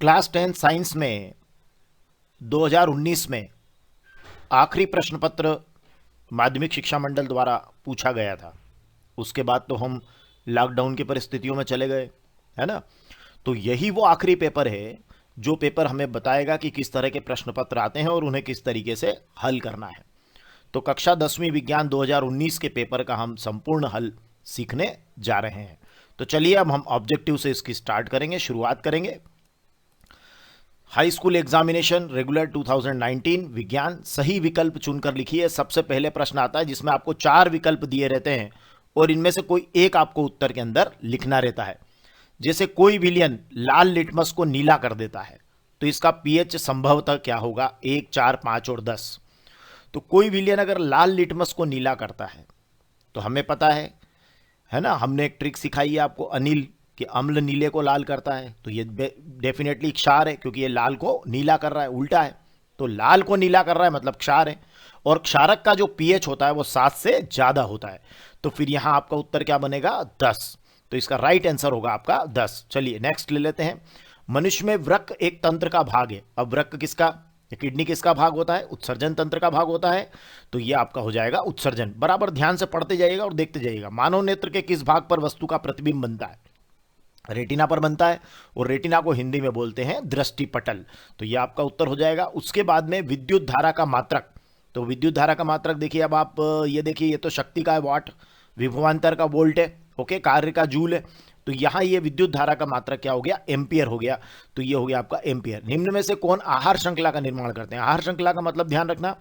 Class 10 science में 2019 में आखिरी प्रश्न पत्र माध्यमिक शिक्षा मंडल द्वारा पूछा गया था। उसके बाद तो हम लॉकडाउन की परिस्थितियों में चले गए, है ना। तो यही वो आखिरी पेपर है जो पेपर हमें बताएगा कि किस तरह के प्रश्न पत्र आते हैं और उन्हें किस तरीके से हल करना है। तो कक्षा 10वीं विज्ञान 2019 के पेपर का हम संपूर्ण हल सीखने जा रहे हैं। तो चलिए अब हम ऑब्जेक्टिव से इसकी स्टार्ट करेंगे, शुरुआत करेंगे। हाई स्कूल एग्जामिनेशन रेगुलर 2019 विज्ञान, सही विकल्प चुनकर लिखिए। सबसे पहले प्रश्न आता है जिसमें आपको 4 विकल्प दिए रहते हैं और इनमें से कोई एक आपको उत्तर के अंदर लिखना रहता है। जैसे कोई विलियन लाल लिटमस को नीला कर देता है तो इसका पीएच संभवतः क्या होगा? 1, 4, 5 और 10। तो कोई विलियन अगर लाल लिटमस को नीला करता है तो हमें पता है ना, हमने एक ट्रिक सिखाई है आपको अनिल कि अम्ल नीले को लाल करता है। तो ये डेफिनेटली क्षार है क्योंकि ये लाल को नीला कर रहा है, उल्टा है। तो लाल को नीला कर रहा है मतलब क्षार है। और क्षारक का जो पीएच होता है वो 7 से ज्यादा होता है। तो फिर यहां आपका उत्तर क्या बनेगा? 10। तो इसका राइट आंसर होगा आपका 10। चलिए नेक्स्ट ले लेते हैं। मनुष्य में वृक्क एक तंत्र का भाग है। अब वृक्क किसका, किडनी किसका भाग होता है? उत्सर्जन तंत्र का भाग होता है। तो ये आपका हो जाएगा उत्सर्जन। बराबर ध्यान से पढ़ते जाइएगा और देखते जाइएगा। मानव नेत्र के किस भाग पर वस्तु का प्रतिबिंब बनता है? रेटिना पर बनता है और रेटिना को हिंदी में बोलते हैं दृष्टि पटल। तो ये आपका उत्तर हो जाएगा। उसके बाद में विद्युत धारा का मात्रक। तो विद्युत धारा का मात्रक देखिए, अब आप ये देखिए, ये तो शक्ति का है वाट, विभवांतर का वोल्ट है, ओके, कार्य का जूल है। तो यहाँ ये विद्युत धारा का मात्रक क्या हो गया? एम्पियर हो गया। तो ये हो गया आपका एम्पियर। निम्न में से कौन आहार श्रृंखला का निर्माण करते हैं? आहार श्रृंखला का मतलब ध्यान रखना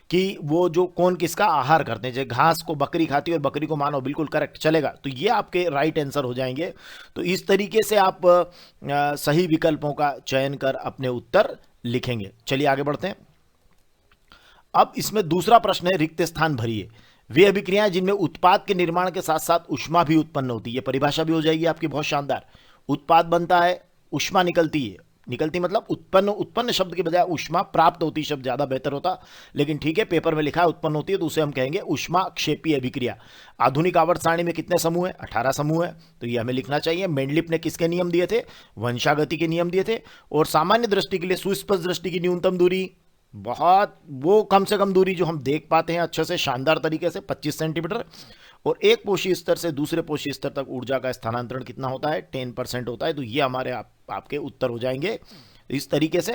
कि वो जो कौन किसका आहार करते हैं। जैसे घास को बकरी खाती है और बकरी को मानो, बिल्कुल करेक्ट चलेगा। तो ये आपके राइट आंसर हो जाएंगे। तो इस तरीके से आप सही विकल्पों का चयन कर अपने उत्तर लिखेंगे। चलिए आगे बढ़ते हैं। अब इसमें दूसरा प्रश्न है, रिक्त स्थान भरिए। वे अभिक्रियाएं जिनमें उत्पाद के निर्माण के साथ साथ ऊष्मा भी उत्पन्न होती है। ये परिभाषा भी हो जाएगी आपकी बहुत शानदार। उत्पाद बनता है, ऊष्मा निकलती है। निकलती मतलब उत्पन्न, उत्पन्न शब्द के बजाय ऊष्मा प्राप्त होती शब्द ज्यादा बेहतर होता, लेकिन ठीक है, पेपर में लिखा है उत्पन्न होती है तो उसे हम कहेंगे ऊष्मा क्षेपीय अभिक्रिया। आधुनिक आवर्त सारणी में कितने समूह है? 18 समूह है। तो ये हमें लिखना चाहिए। मेंडलिप ने किसके नियम दिए थे? वंशागति के नियम दिए थे। और सामान्य दृष्टि के लिए सुस्पष्ट दृष्टि की न्यूनतम दूरी, बहुत वो कम से कम दूरी जो हम देख पाते हैं अच्छे से शानदार तरीके से, 25 सेंटीमीटर। और एक पोषी स्तर से दूसरे पोषी स्तर तक ऊर्जा का स्थानांतरण कितना होता है? 10% होता है। तो ये हमारे आपके उत्तर हो जाएंगे इस तरीके से।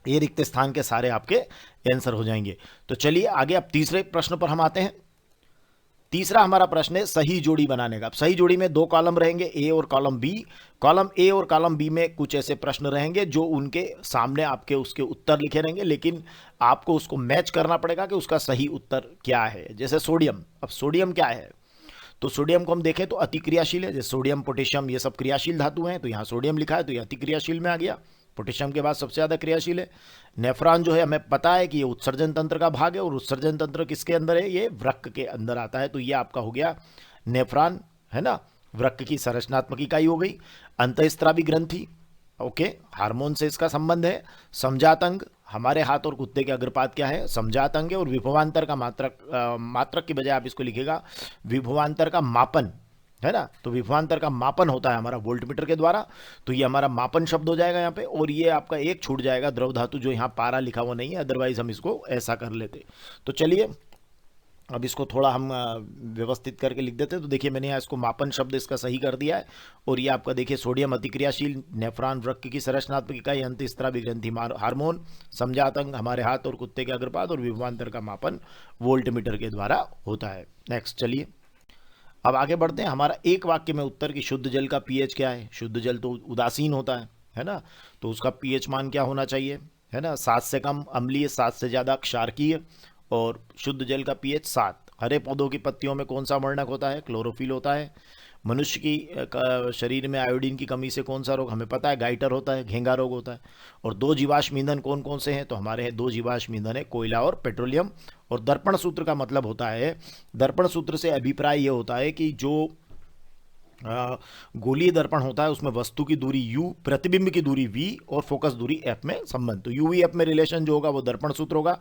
ये रिक्त स्थान के सारे आपके आंसर हो जाएंगे। तो चलिए आगे, अब तीसरे प्रश्न पर हम आते हैं। तीसरा हमारा प्रश्न है सही जोड़ी बनाने का। अब सही जोड़ी में 2 कॉलम रहेंगे, ए और कॉलम बी। कॉलम ए और कॉलम बी में कुछ ऐसे प्रश्न रहेंगे जो उनके सामने आपके उसके उत्तर लिखे रहेंगे, लेकिन आपको उसको मैच करना पड़ेगा कि उसका सही उत्तर क्या है। जैसे सोडियम, अब सोडियम क्या है? तो सोडियम को हम देखें तो अति क्रियाशील है। जैसे सोडियम, पोटेशियम, ये सब क्रियाशील धातु हैं। तो यहाँ सोडियम लिखा है तो ये अति क्रियाशील में आ गया। पोटेशियम के बाद सबसे ज़्यादा क्रियाशील है। नेफ्रॉन जो है हमें पता है कि ये उत्सर्जन तंत्र का भाग है और उत्सर्जन तंत्र किसके अंदर है? ये वृक्क के अंदर आता है। तो ये आपका हो गया नेफ्रॉन, है ना। वृक्क की संरचनात्मक इकाई हो गई। अंतःस्रावी ग्रंथि, ओके, हार्मोन से इसका संबंध है। समजात अंग, हमारे हाथ और कुत्ते के अग्रपाद क्या है? समजात अंग है। और विभवांतर का मात्रक, मात्रक की बजाय आप इसको लिखेगा विभवांतर का मापन, है ना। तो विभवांतर का मापन होता है हमारा वोल्टमीटर के द्वारा। तो ये हमारा मापन शब्द हो जाएगा यहाँ पे। और ये आपका एक छूट जाएगा, द्रव धातु, जो यहाँ पारा लिखा हुआ नहीं है, अदरवाइज हम इसको ऐसा कर लेते। तो चलिए अब इसको थोड़ा हम व्यवस्थित करके लिख देते हैं। तो देखिए मैंने यहाँ इसको मापन शब्द इसका सही कर दिया है। और ये आपका देखिए सोडियम अतिक्रियाशील, नेफ्रॉन वृक्क की संरचनात्मक इकाई, अंतःस्रावी ग्रंथि हार्मोन, समजात अंग हमारे हाथ और कुत्ते के अग्रपाद, और विभवांतर का मापन वोल्टमीटर के द्वारा होता है। नेक्स्ट चलिए अब आगे बढ़ते हैं। हमारा एक वाक्य में उत्तर कि शुद्ध जल का पीएच क्या है? शुद्ध जल तो उदासीन होता है ना। तो उसका पीएच मान क्या होना चाहिए? है ना, 7 से कम अम्लीय, 7 से ज़्यादा क्षारकीय। और शुद्ध जल का पीएच 7। हरे पौधों की पत्तियों में कौन सा वर्णक होता है? क्लोरोफिल होता है। मनुष्य की शरीर में आयोडीन की कमी से कौन सा रोग? हमें पता है गाइटर होता है, घेंगा रोग होता है। और 2 जीवाश्म ईंधन कौन कौन से हैं? तो हमारे हैं 2 जीवाश्म ईंधन है, कोयला और पेट्रोलियम। और दर्पण सूत्र का मतलब होता है, दर्पण सूत्र से अभिप्राय ये होता है कि जो गोलीय दर्पण होता है उसमें वस्तु की दूरी u, प्रतिबिंब की दूरी v और फोकस दूरी f में संबंध। तो u v f में रिलेशन जो होगा वो दर्पण सूत्र होगा।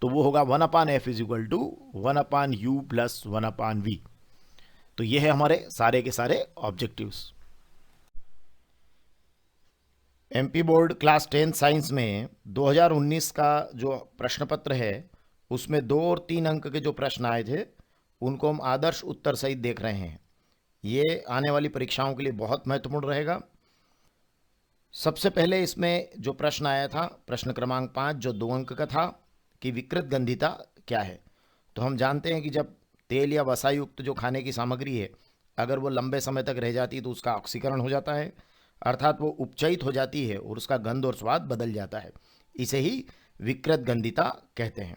तो वो होगा 1/f is equal to 1/u plus 1/v। तो ये है हमारे सारे के सारे objectives. MP board class 10 science में 2019 का जो प्रश्न पत्र है उसमें 2 और 3 अंक के जो प्रश्न आए थे उनको हम आदर्श उत्तर सहित देख रहे हैं। ये आने वाली परीक्षाओं के लिए बहुत महत्वपूर्ण रहेगा। सबसे पहले इसमें जो प्रश्न आया था प्रश्न क्रमांक 5 जो 2 अंक का था कि विकृत गंधिता क्या है। तो हम जानते हैं कि जब तेल या वसा युक्त जो खाने की सामग्री है अगर वो लंबे समय तक रह जाती है तो उसका ऑक्सीकरण हो जाता है, अर्थात वो उपचयित हो जाती है और उसका गंध और स्वाद बदल जाता है। इसे ही विकृत गंधिता कहते हैं।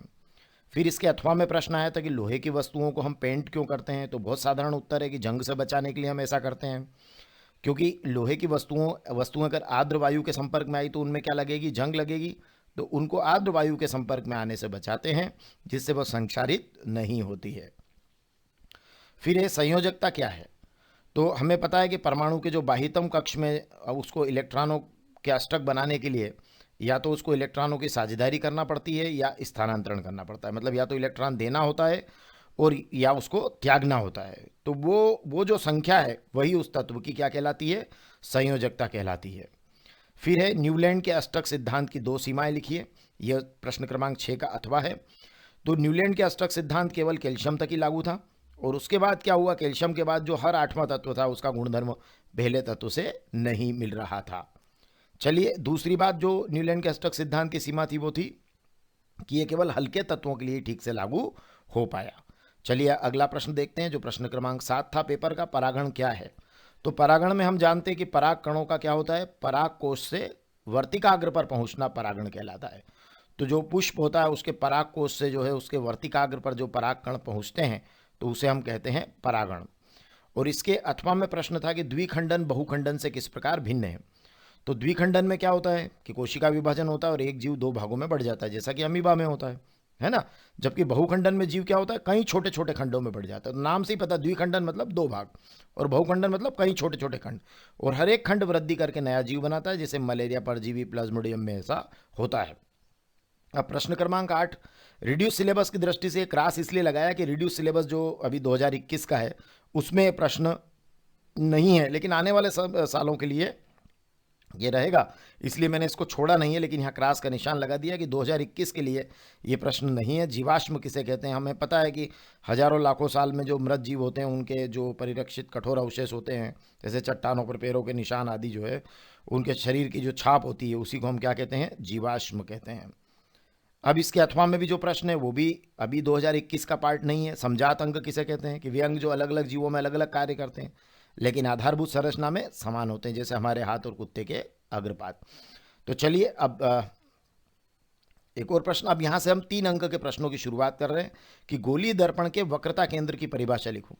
फिर इसके अथवा में प्रश्न आया था कि लोहे की वस्तुओं को हम पेंट क्यों करते हैं। तो बहुत साधारण उत्तर है कि जंग से बचाने के लिए हम ऐसा करते हैं, क्योंकि लोहे की वस्तुएं अगर आर्द्र वायु के संपर्क में आई तो उनमें क्या लगेगी, जंग लगेगी। तो उनको आर्द्र वायु के संपर्क में आने से बचाते हैं जिससे वह संक्षारित नहीं होती है। फिर ये संयोजकता क्या है। तो हमें पता है कि परमाणु के जो बाह्यतम कक्ष में उसको इलेक्ट्रॉनों के अष्टक बनाने के लिए या तो उसको इलेक्ट्रॉनों की साझेदारी करना पड़ती है या स्थानांतरण करना पड़ता है। मतलब या तो इलेक्ट्रॉन देना होता है और या उसको त्यागना होता है। तो वो जो संख्या है वही उस तत्व की क्या कहलाती है, संयोजकता कहलाती है। फिर है न्यूलैंड के अष्टक सिद्धांत की 2 सीमाएं लिखिए। यह प्रश्न क्रमांक 6 का अथवा है। तो न्यूलैंड के अष्टक सिद्धांत केवल कैल्शियम तक ही लागू था और उसके बाद क्या हुआ, कैल्शियम के बाद जो हर 8वां तत्व था उसका गुणधर्म पहले तत्व से नहीं मिल रहा था। चलिए दूसरी बात जो न्यूलैंड के अष्टक सिद्धांत की सीमा थी वो थी कि ये केवल हल्के तत्वों के लिए ठीक से लागू हो पाया। चलिए अगला प्रश्न देखते हैं जो प्रश्न क्रमांक 7 था पेपर का। परागण क्या है। तो परागण में हम जानते हैं कि पराग कणों का क्या होता है, पराग कोश से वर्तिकाग्र पर पहुंचना परागण कहलाता है। तो जो पुष्प होता है उसके पराग कोश से जो है उसके वर्तिकाग्र पर जो पराग कण पहुंचते हैं तो उसे हम कहते हैं परागण। और इसके अथवा में प्रश्न था कि द्विखंडन बहुखंडन से किस प्रकार भिन्न है। तो द्विखंडन में क्या होता है कि कोशिका विभाजन होता है और एक जीव 2 भागों में बढ़ जाता है जैसा कि अमीबा में होता है ना। जबकि बहुखंडन में जीव क्या होता है, कई छोटे छोटे खंडों में बढ़ जाता है। तो नाम से ही पता, द्विखंडन मतलब 2 भाग और बहुखंडन मतलब कई छोटे छोटे खंड, और हर एक खंड वृद्धि करके नया जीव बनाता है, जैसे मलेरिया परजीवी प्लाज्मोडियम में ऐसा होता है। अब प्रश्न क्रमांक 8, रिड्यूस सिलेबस की दृष्टि से क्रास इसलिए लगाया कि रिड्यूस सिलेबस जो अभी 2021 का है उसमें प्रश्न नहीं है, लेकिन आने वाले सालों के लिए ये रहेगा, इसलिए मैंने इसको छोड़ा नहीं है, लेकिन यहाँ क्रास का निशान लगा दिया कि 2021 के लिए ये प्रश्न नहीं है। जीवाश्म किसे कहते हैं। हमें पता है कि हजारों लाखों साल में जो मृत जीव होते हैं उनके जो परिरक्षित कठोर अवशेष होते हैं, जैसे चट्टानों पर पैरों के निशान आदि जो है उनके शरीर की जो छाप होती है उसी को हम क्या कहते हैं, जीवाश्म कहते हैं। अब इसके अथवा में भी जो प्रश्न है वो भी अभी 2021 का पार्ट नहीं है। समजात अंग किसे कहते हैं कि वे अंग जो अलग अलग जीवों में अलग अलग कार्य करते हैं लेकिन आधारभूत संरचना में समान होते हैं, जैसे हमारे हाथ और कुत्ते के अग्रपात। तो चलिए अब एक और प्रश्न। अब यहाँ से हम 3 अंक के प्रश्नों की शुरुआत कर रहे हैं कि गोलीय दर्पण के वक्रता केंद्र की परिभाषा लिखो।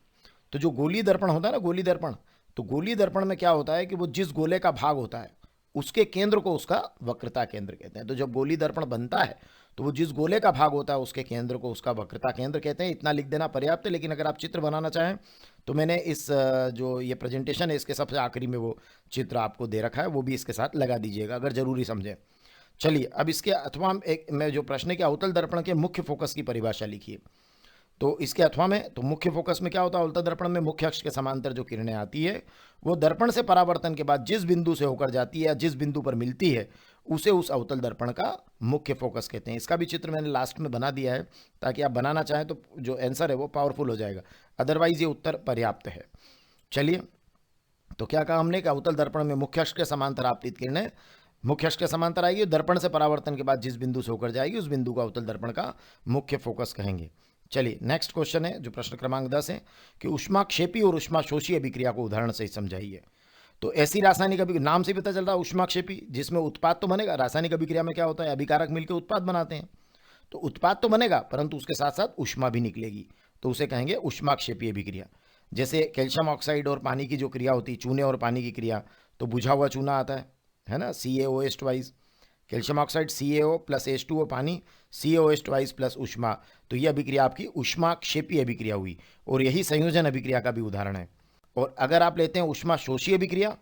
तो जो गोलीय दर्पण होता है ना, गोलीय दर्पण, तो गोलीय दर्पण में क्या होता है कि वो जिस गोले का भाग होता है उसके केंद्र को उसका वक्रता केंद्र कहते हैं। तो जब गोलीय दर्पण बनता है तो वो जिस गोले का भाग होता है उसके केंद्र को उसका वक्रता केंद्र कहते हैं। इतना लिख देना पर्याप्त है, लेकिन अगर आप चित्र बनाना चाहें तो मैंने इस जो ये प्रेजेंटेशन है इसके सबसे आखिरी में वो चित्र आपको दे रखा है, वो भी इसके साथ लगा दीजिएगा अगर जरूरी समझें। चलिए अब इसके अथवा एक मैं जो प्रश्न है कि अवतल दर्पण के मुख्य फोकस की परिभाषा लिखिए। तो इसके अथवा में तो मुख्य फोकस में क्या होता है, अवतल दर्पण में मुख्य अक्ष के समांतर जो किरणें आती है वो दर्पण से परावर्तन के बाद जिस बिंदु से होकर जाती है या जिस बिंदु पर मिलती है उसे उस अवतल दर्पण का मुख्य फोकस कहते हैं। इसका भी चित्र मैंने लास्ट में बना दिया है ताकि आप बनाना चाहें तो जो आंसर है वो पावरफुल हो जाएगा, अदरवाइज ये उत्तर पर्याप्त है। चलिए तो क्या कहा हमने कि अवतल दर्पण में मुख्य अक्ष के समांतर आपतित किरणें मुख्य अक्ष के समांतर आएगी, दर्पण से परावर्तन के बाद जिस बिंदु से होकर जाएगी उस बिंदु को अवतल दर्पण का मुख्य फोकस कहेंगे। चलिए नेक्स्ट क्वेश्चन है जो प्रश्न क्रमांक 10 है कि ऊष्माक्षेपी और ऊष्माशोषी अभिक्रिया को उदाहरण से समझाइए। तो ऐसी रासायनिक अभिक्रिया, नाम से पता चल रहा है ऊष्माक्षेपी, जिसमें उत्पाद तो बनेगा। रासायनिक अभिक्रिया में क्या होता है, अभिकारक मिलकर उत्पाद बनाते हैं, तो उत्पाद तो बनेगा परंतु उसके साथ साथ ऊष्मा भी निकलेगी, तो उसे कहेंगे ऊष्माक्षेपी अभिक्रिया। जैसे कैल्शियम ऑक्साइड और पानी की जो क्रिया होती है, चूने और पानी की क्रिया, तो बुझा हुआ चूना आता है ना, CaOH twice, calcium oxide CaO plus H2O पानी, CaOH ट्वाइस प्लस ऊष्मा, तो यह अभिक्रिया आपकी ऊष्माक्षेपी अभिक्रिया हुई और यही संयोजन अभिक्रिया का भी उदाहरण है। और अगर आप लेते हैं ऊष्माशोषी अभिक्रिया,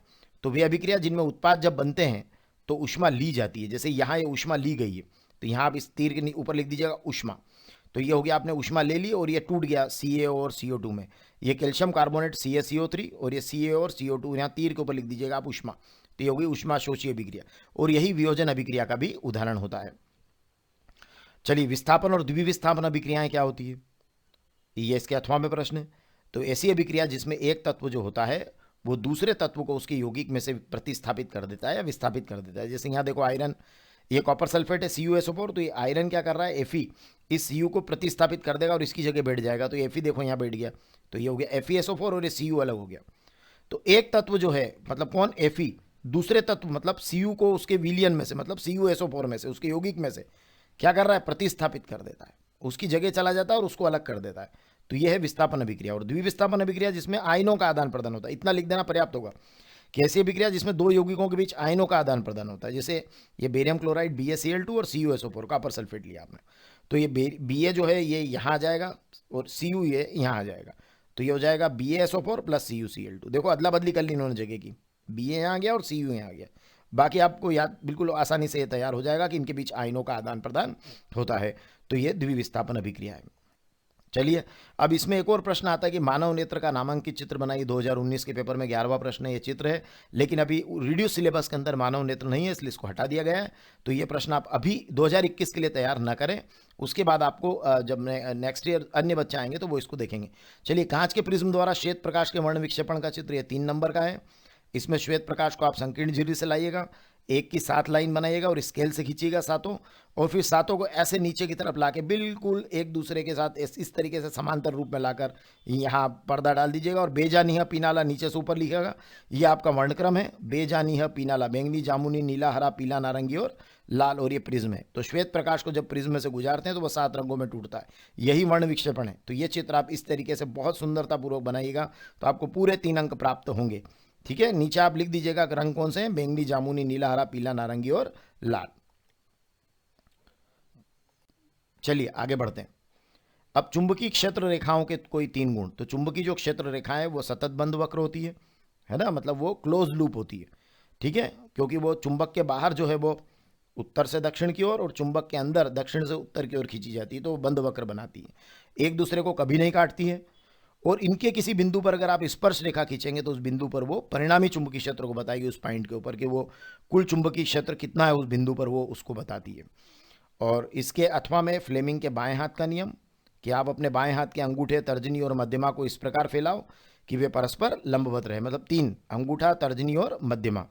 तो वे अभिक्रिया जिनमें उत्पाद जब बनते हैं तो ऊष्मा ली जाती है। जैसे यहाँ ये ऊष्मा ली गई है तो यहाँ आप इस तीर के ऊपर लिख दीजिएगा ऊष्मा, तो ये हो गया आपने ऊष्मा ले ली और ये टूट गया CaO और CO2 में। ये कैल्शियम कार्बोनेट CaCO3 और ये CaO और CO2 यहाँ तीर के ऊपर लिख दीजिएगा आप ऊष्मा, तो ये होगी ऊष्माशोषी अभिक्रिया, और यही वियोजन अभिक्रिया का भी उदाहरण होता है। चलिए, विस्थापन और द्विविस्थापन अभिक्रियाएं क्या होती है, ये इसके अथवा में प्रश्न है। तो ऐसी अभिक्रिया जिसमें एक तत्व जो होता है वो दूसरे तत्व को उसके यौगिक में से प्रतिस्थापित कर देता है या विस्थापित कर देता है। जैसे यहाँ देखो आयरन, ये कॉपर सल्फेट है CuSO4, तो ये आयरन क्या कर रहा है, Fe इस Cu को प्रतिस्थापित कर देगा और इसकी जगह बैठ जाएगा, तो Fe देखो यहाँ बैठ गया, तो ये हो गया FeSO4 और ये Cu अलग हो गया। तो एक तत्व जो है मतलब कौन, Fe, दूसरे तत्व मतलब Cu को उसके विलियन में से मतलब CuSO4 में से उसके यौगिक में से क्या कर रहा है, प्रतिस्थापित कर देता है, उसकी जगह चला जाता है और उसको अलग कर देता है। तो यह है विस्थापन अभिक्रिया। और द्विविस्थापन अभिक्रिया जिसमें आयनों का आदान प्रदान होता है, इतना लिख देना पर्याप्त होगा कि ऐसी अभिक्रिया जिसमें दो यौगिकों के बीच आयनों का आदान प्रदान होता है। जैसे ये बेरियम क्लोराइड BaCl2 और CuSO4 कॉपर सल्फेट लिया आपने, तो ये Ba जो है ये यहाँ आ जाएगा और Cu ये यहाँ आ जाएगा, तो ये हो जाएगा BaSO4 प्लस CuCl2। देखो अदला बदली कर ली इन्होंने जगह की, Ba यहाँ आ गया और Cu यहाँ आ गया। बाकी आपको याद बिल्कुल आसानी से ये तैयार हो जाएगा कि इनके बीच आयनों का आदान प्रदान होता है। तो ये द्विविस्थापन अभिक्रिया है। चलिए, अब इसमें एक और प्रश्न आता है कि मानव नेत्र का नामांकित चित्र बनाइए। 2019 के पेपर में 11वां प्रश्न है, ये चित्र है, लेकिन अभी रिड्यूस सिलेबस के अंदर मानव नेत्र नहीं है, इसलिए इसको हटा दिया गया है। तो ये प्रश्न आप अभी 2021 के लिए तैयार ना करें, उसके बाद आपको जब नेक्स्ट ईयर अन्य बच्चे आएंगे तो वो इसको देखेंगे। चलिए, कांच के प्रिज्म द्वारा श्वेत प्रकाश के वर्ण विक्षेपण का चित्र, ये 3 नंबर का है। इसमें श्वेत प्रकाश को आप संकीर्ण झिल्ली से लाइएगा, एक की 7 लाइन बनाइएगा और स्केल से खींचिएगा सातों, और फिर सातों को ऐसे नीचे की तरफ लाके बिल्कुल एक दूसरे के साथ इस तरीके से समांतर रूप में लाकर यहाँ पर्दा डाल दीजिएगा और बेजानिह पीनाला नीचे से ऊपर लिखेगा। ये आपका वर्णक्रम है, बेजानिह पीनाला, बैंगनी, जामुनी, नीला, हरा, पीला, नारंगी और लाल, और ये प्रिज्म है। तो श्वेत प्रकाश को जब प्रिज्म में से गुजारते हैं तो वह 7 रंगों में टूटता है, यही वर्ण विक्षेपण है। तो ये चित्र आप इस तरीके से बहुत सुंदरतापूर्वक बनाइएगा तो आपको पूरे 3 अंक प्राप्त होंगे। ठीक है, नीचे आप लिख दीजिएगा रंग कौन से हैं, बैंगनी, जामुनी, नीला, हरा, पीला, नारंगी और लाल। चलिए आगे बढ़ते हैं। अब चुंबकीय क्षेत्र रेखाओं के कोई 3 गुण। तो चुंबकीय जो क्षेत्र रेखा है वो सतत बंद वक्र होती है ना, मतलब वो क्लोज लूप होती है। ठीक है, क्योंकि वो चुंबक के बाहर जो है वो उत्तर से दक्षिण की ओर और चुंबक के अंदर दक्षिण से उत्तर की ओर खींची जाती है, तो वो बंद वक्र बनाती है, एक दूसरे को कभी नहीं काटती है। और इनके किसी बिंदु पर अगर आप स्पर्श रेखा खींचेंगे तो उस बिंदु पर वो परिणामी चुंबकीय क्षेत्र को बताएगी, उस पॉइंट के ऊपर कि वो कुल चुंबकीय क्षेत्र कितना है उस बिंदु पर, वो उसको बताती है। और इसके अथवा में फ्लेमिंग के बाएं हाथ का नियम कि आप अपने बाएं हाथ के अंगूठे, तर्जनी और मध्यमा को इस प्रकार फैलाओ कि वे परस्पर लंबवत रहे, मतलब 3 अंगूठा, तर्जनी और मध्यमा।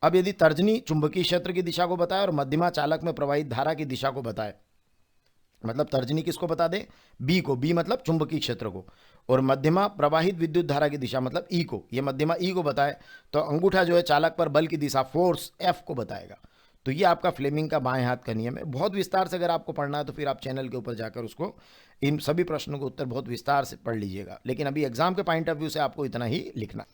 अब यदि तर्जनी चुंबकीय क्षेत्र की दिशा को बताए और मध्यमा चालक में प्रवाहित धारा की दिशा को बताए, मतलब तर्जनी किसको बता दे, बी को, बी मतलब चुंबकीय क्षेत्र को, और मध्यमा प्रवाहित विद्युत धारा की दिशा मतलब ई को, ये मध्यमा ई को बताए, तो अंगूठा जो है चालक पर बल की दिशा, फोर्स एफ को बताएगा। तो ये आपका फ्लेमिंग का बाएं हाथ का नियम है। बहुत विस्तार से अगर आपको पढ़ना है तो फिर आप चैनल के ऊपर जाकर उसको इन सभी प्रश्नों के उत्तर बहुत विस्तार से पढ़ लीजिएगा, लेकिन अभी एग्जाम के पॉइंट ऑफ व्यू से आपको इतना ही लिखना।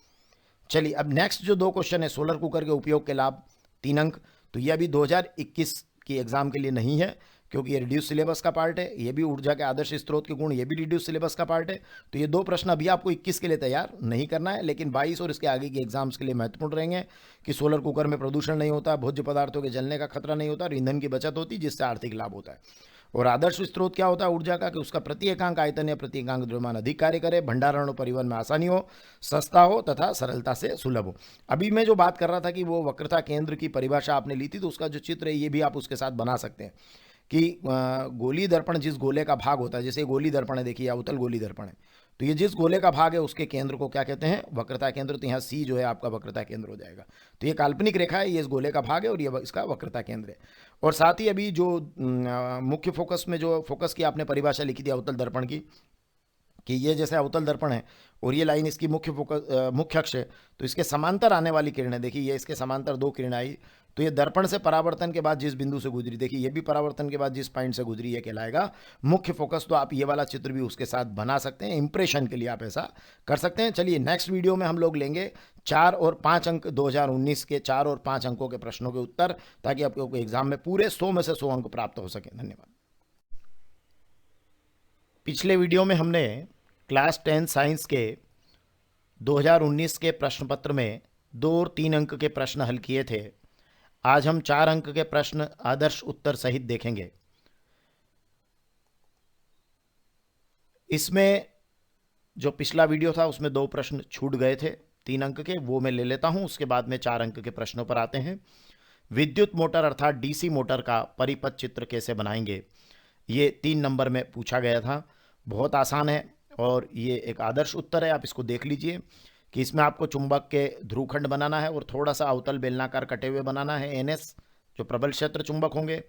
चलिए, अब नेक्स्ट जो 2 क्वेश्चन है, सोलर कुकर के उपयोग के लाभ, 3 अंक। तो ये अभी 2021 की एग्जाम के लिए नहीं है, क्योंकि ये रिड्यूस सिलेबस का पार्ट है। ये भी ऊर्जा के आदर्श स्रोत के गुण, ये भी रिड्यूस सिलेबस का पार्ट है। तो ये 2 प्रश्न अभी आपको 21 के लिए तैयार नहीं करना है, लेकिन 22 और इसके आगे के एग्जाम्स के लिए महत्वपूर्ण रहेंगे कि सोलर कुकर में प्रदूषण नहीं होता, भोज्य पदार्थों के जलने का खतरा नहीं होता और ईंधन की बचत होती, जिससे आर्थिक लाभ होता है। और आदर्श स्रोत क्या होता है ऊर्जा का, कि उसका प्रति एकांक आयतन या प्रति एकांक द्रव्यमान अधिक कार्य करे, भंडारण और परिवहन में आसानी हो, सस्ता हो तथा सरलता से सुलभ हो। अभी मैं जो बात कर रहा था कि वो वक्रता केंद्र की परिभाषा आपने ली थी, तो उसका जो चित्र है ये भी आप उसके साथ बना सकते हैं कि गोली दर्पण जिस गोले का भाग होता है, जैसे गोली दर्पण है, देखिए अवतल गोली दर्पण है, तो ये जिस गोले का भाग है उसके केंद्र को क्या कहते हैं, वक्रता केंद्र। तो यहाँ सी जो है आपका वक्रता केंद्र हो जाएगा। तो ये काल्पनिक रेखा है, ये इस गोले का भाग है और ये इसका वक्रता केंद्र है। और साथ ही अभी जो मुख्य फोकस में जो फोकस की आपने परिभाषा लिखी थी अवतल दर्पण की, कि ये जैसे अवतल दर्पण है और ये लाइन इसकी मुख्य फोकस मुख्य अक्ष है, तो इसके समांतर आने वाली किरणें, देखिए ये इसके समांतर 2 किरणें आई, तो ये दर्पण से परावर्तन के बाद जिस बिंदु से गुजरी, देखिए ये भी परावर्तन के बाद जिस पॉइंट से गुजरी, ये कहलाएगा मुख्य फोकस। तो आप ये वाला चित्र भी उसके साथ बना सकते हैं, इंप्रेशन के लिए आप ऐसा कर सकते हैं। चलिए, नेक्स्ट वीडियो में हम लोग लेंगे 4 और 5 अंक, 2019 के 4 और 5 अंकों के प्रश्नों के उत्तर, ताकि आपको एग्जाम में पूरे 100 में से 100 अंक प्राप्त हो सके। धन्यवाद। पिछले वीडियो में हमने क्लास 10 साइंस के 2019 के प्रश्न पत्र में 2 और 3 अंक के प्रश्न हल किए थे। आज हम 4 अंक के प्रश्न आदर्श उत्तर सहित देखेंगे। इसमें जो पिछला वीडियो था उसमें 2 प्रश्न छूट गए थे, 3 अंक के, वो मैं ले लेता हूं। उसके बाद में 4 अंक के प्रश्नों पर आते हैं। विद्युत मोटर अर्थात डीसी मोटर का परिपथ चित्र कैसे बनाएंगे, ये 3 नंबर में पूछा गया था। बहुत आसान है और ये एक आदर्श उत्तर है, आप इसको देख लीजिए कि इसमें आपको चुंबक के ध्रुवखंड बनाना है और थोड़ा सा अवतल बेलनाकार कटे हुए बनाना है, एनएस जो प्रबल क्षेत्र चुंबक होंगे।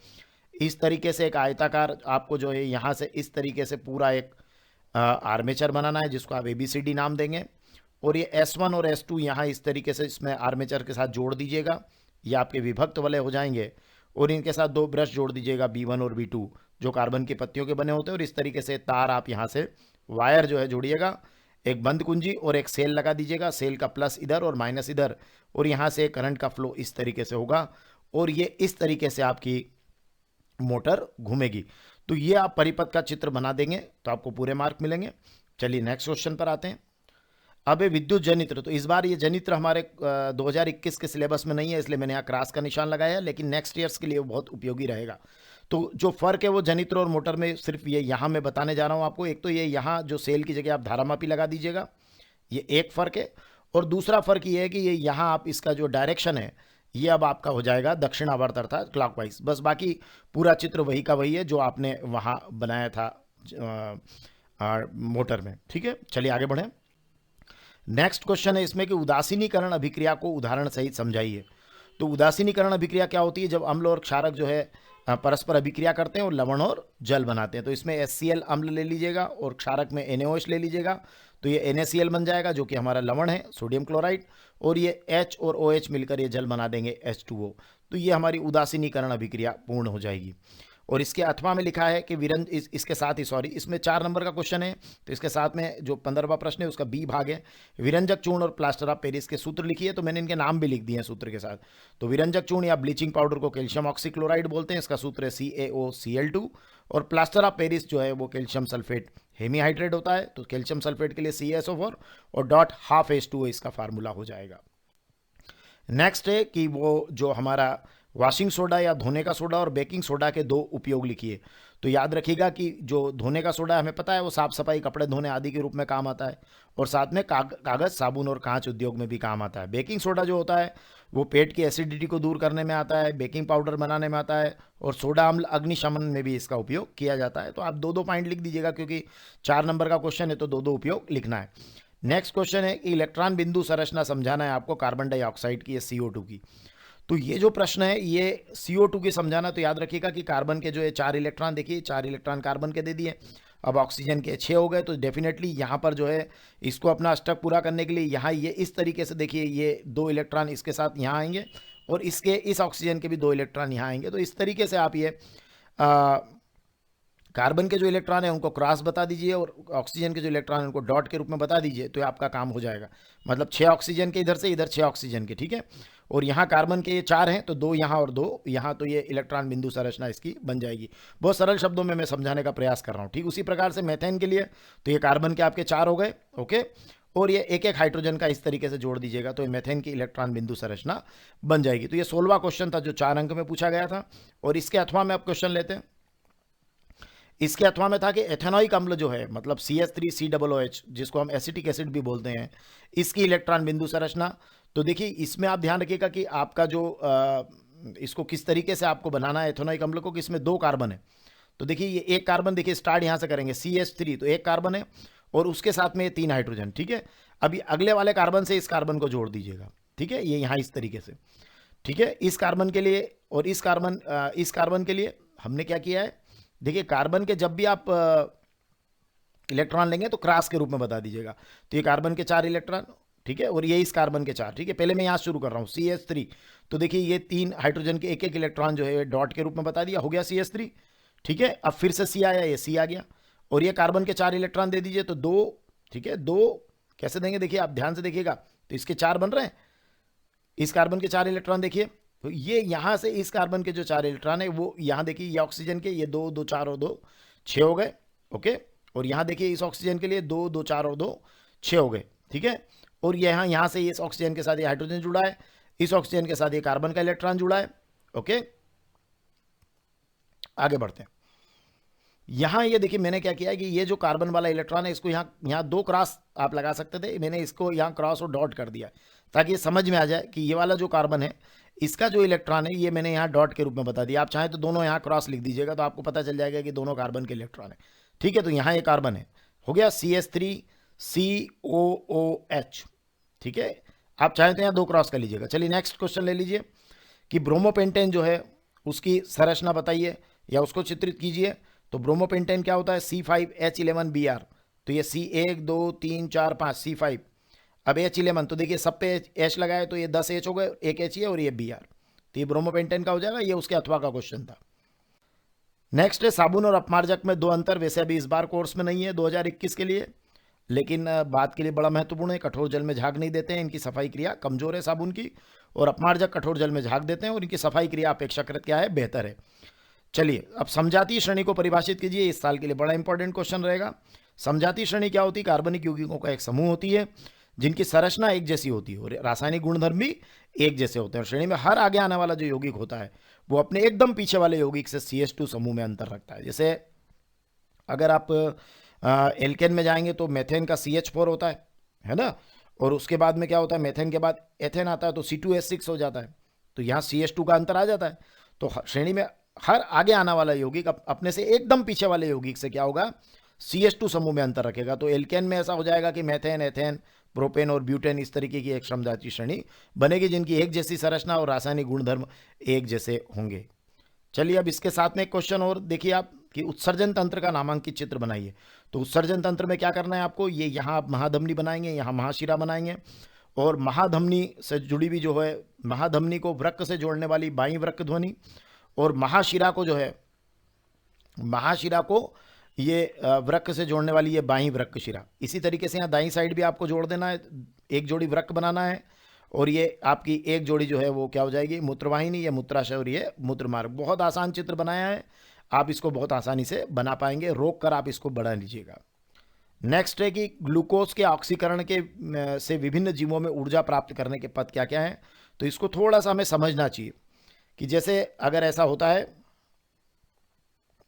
इस तरीके से एक आयताकार आपको जो है यहाँ से इस तरीके से पूरा एक आर्मेचर बनाना है, जिसको आप ABCD नाम देंगे। और ये S1 और S2 यहाँ इस तरीके से इसमें आर्मेचर के साथ जोड़ दीजिएगा, ये आपके विभक्त वलय हो जाएंगे। और इनके साथ 2 ब्रश जोड़ दीजिएगा, B1 और B2, जो कार्बन की पत्तियों के बने होते हैं। और इस तरीके से तार आप यहाँ से वायर जो है जोड़िएगा, एक बंद कुंजी और एक सेल लगा दीजिएगा, सेल का प्लस इधर और माइनस इधर, और यहाँ से करंट का फ्लो इस तरीके से होगा और ये इस तरीके से आपकी मोटर घूमेगी। तो ये आप परिपथ का चित्र बना देंगे तो आपको पूरे मार्क मिलेंगे। चलिए नेक्स्ट क्वेश्चन पर आते हैं। अब ये विद्युत जनित्र, तो इस बार ये जनित्र हमारे 2021 के सिलेबस में नहीं है, इसलिए मैंने यहाँ क्रॉस का निशान लगाया है, लेकिन नेक्स्ट ईयर्स के लिए वो बहुत उपयोगी रहेगा। तो जो फर्क है वो जनित्र और मोटर में सिर्फ ये यहाँ मैं बताने जा रहा हूँ आपको। एक तो ये यहाँ जो सेल की जगह आप धारामापी लगा दीजिएगा, ये एक फ़र्क है। और दूसरा फ़र्क ये है कि ये यहाँ आप इसका जो डायरेक्शन है ये अब आपका हो जाएगा दक्षिणावर्त अर्थात क्लॉकवाइज। बस बाकी पूरा चित्र वही का वही है जो आपने वहाँ बनाया था मोटर में। ठीक है, चलिए आगे बढ़ें। नेक्स्ट क्वेश्चन है इसमें कि उदासीनीकरण अभिक्रिया को उदाहरण सहित समझाइए। तो उदासीनीकरण अभिक्रिया क्या होती है? जब अम्ल और क्षारक जो है परस्पर अभिक्रिया करते हैं और लवण और जल बनाते हैं। तो इसमें HCl अम्ल ले लीजिएगा और क्षारक में NaOH ले लीजिएगा, तो ये NaCl बन जाएगा जो कि हमारा लवण है सोडियम क्लोराइड, और ये H और OH मिलकर ये जल बना देंगे H2O। तो ये हमारी उदासीनीकरण अभिक्रिया पूर्ण हो जाएगी। और इसके अथवा में लिखा है कि इसके साथ ही इसमें 4 नंबर का क्वेश्चन है, तो इसके साथ में जो 15वां प्रश्न है उसका B भाग है। विरंजक चूर्ण और प्लास्टर ऑफ पेरिस के सूत्र लिखिए, तो मैंने इनके नाम भी लिख दिए हैं सूत्र के साथ। तो विरंजक चूर्ण या ब्लीचिंग पाउडर को कैल्शियम ऑक्सीक्लोराइड बोलते हैं, इसका सूत्र है CaOCl2। और प्लास्टर ऑफ पेरिस जो है वो कैल्शियम सल्फेट हेमीहाइड्रेट होता है, तो कैल्शियम सल्फेट के लिए CaSO4 और .12H2O इसका फार्मूला हो जाएगा। नेक्स्ट है कि वो जो हमारा वॉशिंग सोडा या धोने का सोडा और बेकिंग सोडा के 2 उपयोग लिखिए। तो याद रखिएगा कि जो धोने का सोडा हमें पता है वो साफ सफाई, कपड़े धोने आदि के रूप में काम आता है, और साथ में कागज़, साबुन और कांच उद्योग में भी काम आता है। बेकिंग सोडा जो होता है वो पेट की एसिडिटी को दूर करने में आता है, बेकिंग पाउडर बनाने में आता है, और सोडा अम्ल अग्निशमन में भी इसका उपयोग किया जाता है। तो आप 2-2 पॉइंट लिख दीजिएगा, क्योंकि 4 नंबर का क्वेश्चन है तो 2-2 उपयोग लिखना है। नेक्स्ट क्वेश्चन है कि इलेक्ट्रॉन बिंदु संरचना समझाना है आपको कार्बन डाइऑक्साइड की या CO2 की। तो ये जो प्रश्न है ये CO2 की समझाना। तो याद रखिएगा कि कार्बन के जो है 4 इलेक्ट्रॉन, देखिए 4 इलेक्ट्रॉन कार्बन के दे दिए, अब ऑक्सीजन के 6 हो गए। तो डेफिनेटली यहाँ पर जो है इसको अपना अष्टक पूरा करने के लिए यहाँ ये इस तरीके से देखिए, ये 2 इलेक्ट्रॉन इसके साथ यहाँ आएंगे और इस ऑक्सीजन के भी 2 इलेक्ट्रॉन यहाँ आएंगे। तो इस तरीके से आप ये कार्बन के जो इलेक्ट्रॉन है उनको क्रॉस बता दीजिए और ऑक्सीजन के जो इलेक्ट्रॉन है उनको डॉट के रूप में बता दीजिए, तो आपका काम हो जाएगा। मतलब 6 ऑक्सीजन के इधर से इधर 6 ऑक्सीजन के, ठीक है। और यहाँ कार्बन के ये 4 हैं, तो 2 यहाँ और 2 यहाँ, तो ये इलेक्ट्रॉन बिंदु संरचना इसकी बन जाएगी। बहुत सरल शब्दों में मैं समझाने का प्रयास कर रहा हूँ। ठीक उसी प्रकार से मेथेन के लिए तो ये कार्बन के आपके 4 हो गए, ओके, और ये एक एक हाइड्रोजन का इस तरीके से जोड़ दीजिएगा, तो ये मेथेन की इलेक्ट्रॉन बिंदु संरचना बन जाएगी। तो ये 16वां क्वेश्चन था जो 4 अंक में पूछा गया था। और इसके अथवा में आप क्वेश्चन लेते हैं। इसके अथवा में था कि एथेनॉइक अम्ल जो है, मतलब CH3COOH, जिसको हम एसिटिक एसिड भी बोलते हैं, इसकी इलेक्ट्रॉन बिंदु संरचना। तो देखिए इसमें आप ध्यान रखिएगा कि आपका जो इसको किस तरीके से आपको बनाना है एथेनॉइक अम्ल को, कि इसमें 2 कार्बन है। तो देखिए ये एक कार्बन, देखिए स्टार्ट यहाँ से करेंगे CH3, तो एक कार्बन है और उसके साथ में ये 3 हाइड्रोजन, ठीक है। अभी अगले वाले कार्बन से इस कार्बन को जोड़ दीजिएगा, ठीक है, ये यहाँ इस तरीके से, ठीक है। इस कार्बन के लिए और इस कार्बन के लिए हमने क्या किया है, देखिए कार्बन के जब भी आप इलेक्ट्रॉन लेंगे तो क्रॉस के रूप में बता दीजिएगा। तो ये कार्बन के 4 इलेक्ट्रॉन, ठीक है, और ये इस कार्बन के 4, ठीक है। पहले मैं यहाँ शुरू कर रहा हूँ CH3, तो देखिए ये 3 हाइड्रोजन के एक एक इलेक्ट्रॉन जो है डॉट के रूप में बता दिया, हो गया CH3, ठीक है। अब फिर से C आया, ये C आ गया, और ये कार्बन के 4 इलेक्ट्रॉन दे दीजिए, तो 2, ठीक है, 2 कैसे देंगे, देखिए आप ध्यान से देखिएगा, तो इसके 4 बन रहे हैं, इस कार्बन के 4 इलेक्ट्रॉन देखिए, तो ये यहाँ से इस कार्बन के जो 4 इलेक्ट्रॉन है वो यहाँ देखिए, ये ऑक्सीजन के ये 2 2 4 और 2 6 हो गए, ओके। और यहाँ देखिए इस ऑक्सीजन के लिए 2 2 4 और 2 6 हो गए, ठीक है। और यहाँ से इस ऑक्सीजन के साथ ये हाइड्रोजन जुड़ा है, इस ऑक्सीजन के साथ ये कार्बन का इलेक्ट्रॉन जुड़ा है, ओके। आगे बढ़ते हैं। यहाँ ये देखिए मैंने क्या किया है कि ये जो कार्बन वाला इलेक्ट्रॉन है इसको यहाँ दो क्रॉस आप लगा सकते थे, मैंने इसको यहाँ क्रॉस और डॉट कर दिया ताकि ये समझ में आ जाए कि ये वाला जो कार्बन है इसका जो इलेक्ट्रॉन है ये मैंने यहाँ डॉट के रूप में बता दिया। आप चाहें तो दोनों यहाँ क्रॉस लिख दीजिएगा तो आपको पता चल जाएगा कि दोनों कार्बन के इलेक्ट्रॉन है। ठीक है, तो यहाँ ये कार्बन है, हो गया CH3COOH। ठीक है, आप चाहें तो यहाँ दो क्रॉस कर लीजिएगा। चलिए नेक्स्ट क्वेश्चन ले लीजिए कि ब्रोमोपेंटेन जो है उसकी संरचना बताइए या उसको चित्रित कीजिए। तो ब्रोमोपेंटेन क्या होता है, C5H11Br। तो ये C1 2 3 4 5 C5। अब H11 तो देखिए सब पे H लगा है तो ये 10 H हो गए, एक H है और ये Br, तो ये ब्रोमोपेंटेन का हो जाएगा। ये उसके अथवा का क्वेश्चन था। नेक्स्ट है साबुन और अपमार्जक में दो अंतर। वैसे अभी इस बार कोर्स में नहीं है 2021 के लिए, लेकिन बात के लिए बड़ा महत्वपूर्ण है। कठोर जल में झाग नहीं देते हैं, इनकी सफाई क्रिया कमजोर है साबुन की, और अपमार्जक कठोर जल में झाग देते हैं और इनकी सफाई क्रिया अपेक्षाकृत क्या है, बेहतर है। चलिए अब समजातीय श्रेणी को परिभाषित कीजिए, इस साल के लिए बड़ा इंपॉर्टेंट क्वेश्चन रहेगा। समजातीय श्रेणी क्या होती है, कार्बनिक यौगिकों का एक समूह होती है जिनकी संरचना एक जैसी होती है और रासायनिक गुणधर्म भी एक जैसे होते हैं। और श्रेणी में हर आगे आने वाला जो यौगिक होता है वो अपने एकदम पीछे वाले यौगिक से CH2 समूह में अंतर रखता है। जैसे अगर आप एल्केन में जाएंगे तो मेथेन का CH4 होता है ना, और उसके बाद में क्या होता है, मेथेन के बाद एथेन आता है तो C2H6 हो जाता है, तो यहाँ CH2 का अंतर आ जाता है। तो श्रेणी में हर आगे आने वाला यौगिक अपने से एकदम पीछे वाले यौगिक से क्या होगा, CH2 समूह में अंतर रखेगा। तो एल्केन में ऐसा हो जाएगा कि मेथेन, एथेन, प्रोपेन और ब्यूटेन इस तरीके की एक समजातीय श्रेणी बनेगी जिनकी एक जैसी संरचना और रासायनिक गुणधर्म एक जैसे होंगे। चलिए अब इसके साथ में एक क्वेश्चन और देखिए आप कि उत्सर्जन तंत्र का नामांकित चित्र बनाइए। तो उत्सर्जन तंत्र में क्या करना है आपको, ये यहाँ आप महाधमनी बनाएंगे, यहाँ महाशिरा बनाएंगे, और महाधमनी से जुड़ी हुई जो है, महाधमनी को वृक्क से जोड़ने वाली बाईं वृक्क ध्वनि, और महाशिरा को जो है, महाशिरा को ये वृक्क से जोड़ने वाली ये बाईं वृक्क शिरा। इसी तरीके से यहाँ दाईं साइड भी आपको जोड़ देना है, एक जोड़ी वृक्क बनाना है, और ये आपकी एक जोड़ी जो है वो क्या हो जाएगी, मूत्रवाहिनी, ये मूत्राशय और ये मूत्रमार्ग। बहुत आसान चित्र बनाया है, आप इसको बहुत आसानी से बना पाएंगे, रोक कर आप इसको बढ़ा लीजिएगा। नेक्स्ट है कि ग्लूकोज के ऑक्सीकरण के से विभिन्न जीवों में ऊर्जा प्राप्त करने के पद क्या क्या हैं। तो इसको थोड़ा सा हमें समझना चाहिए कि जैसे अगर ऐसा होता है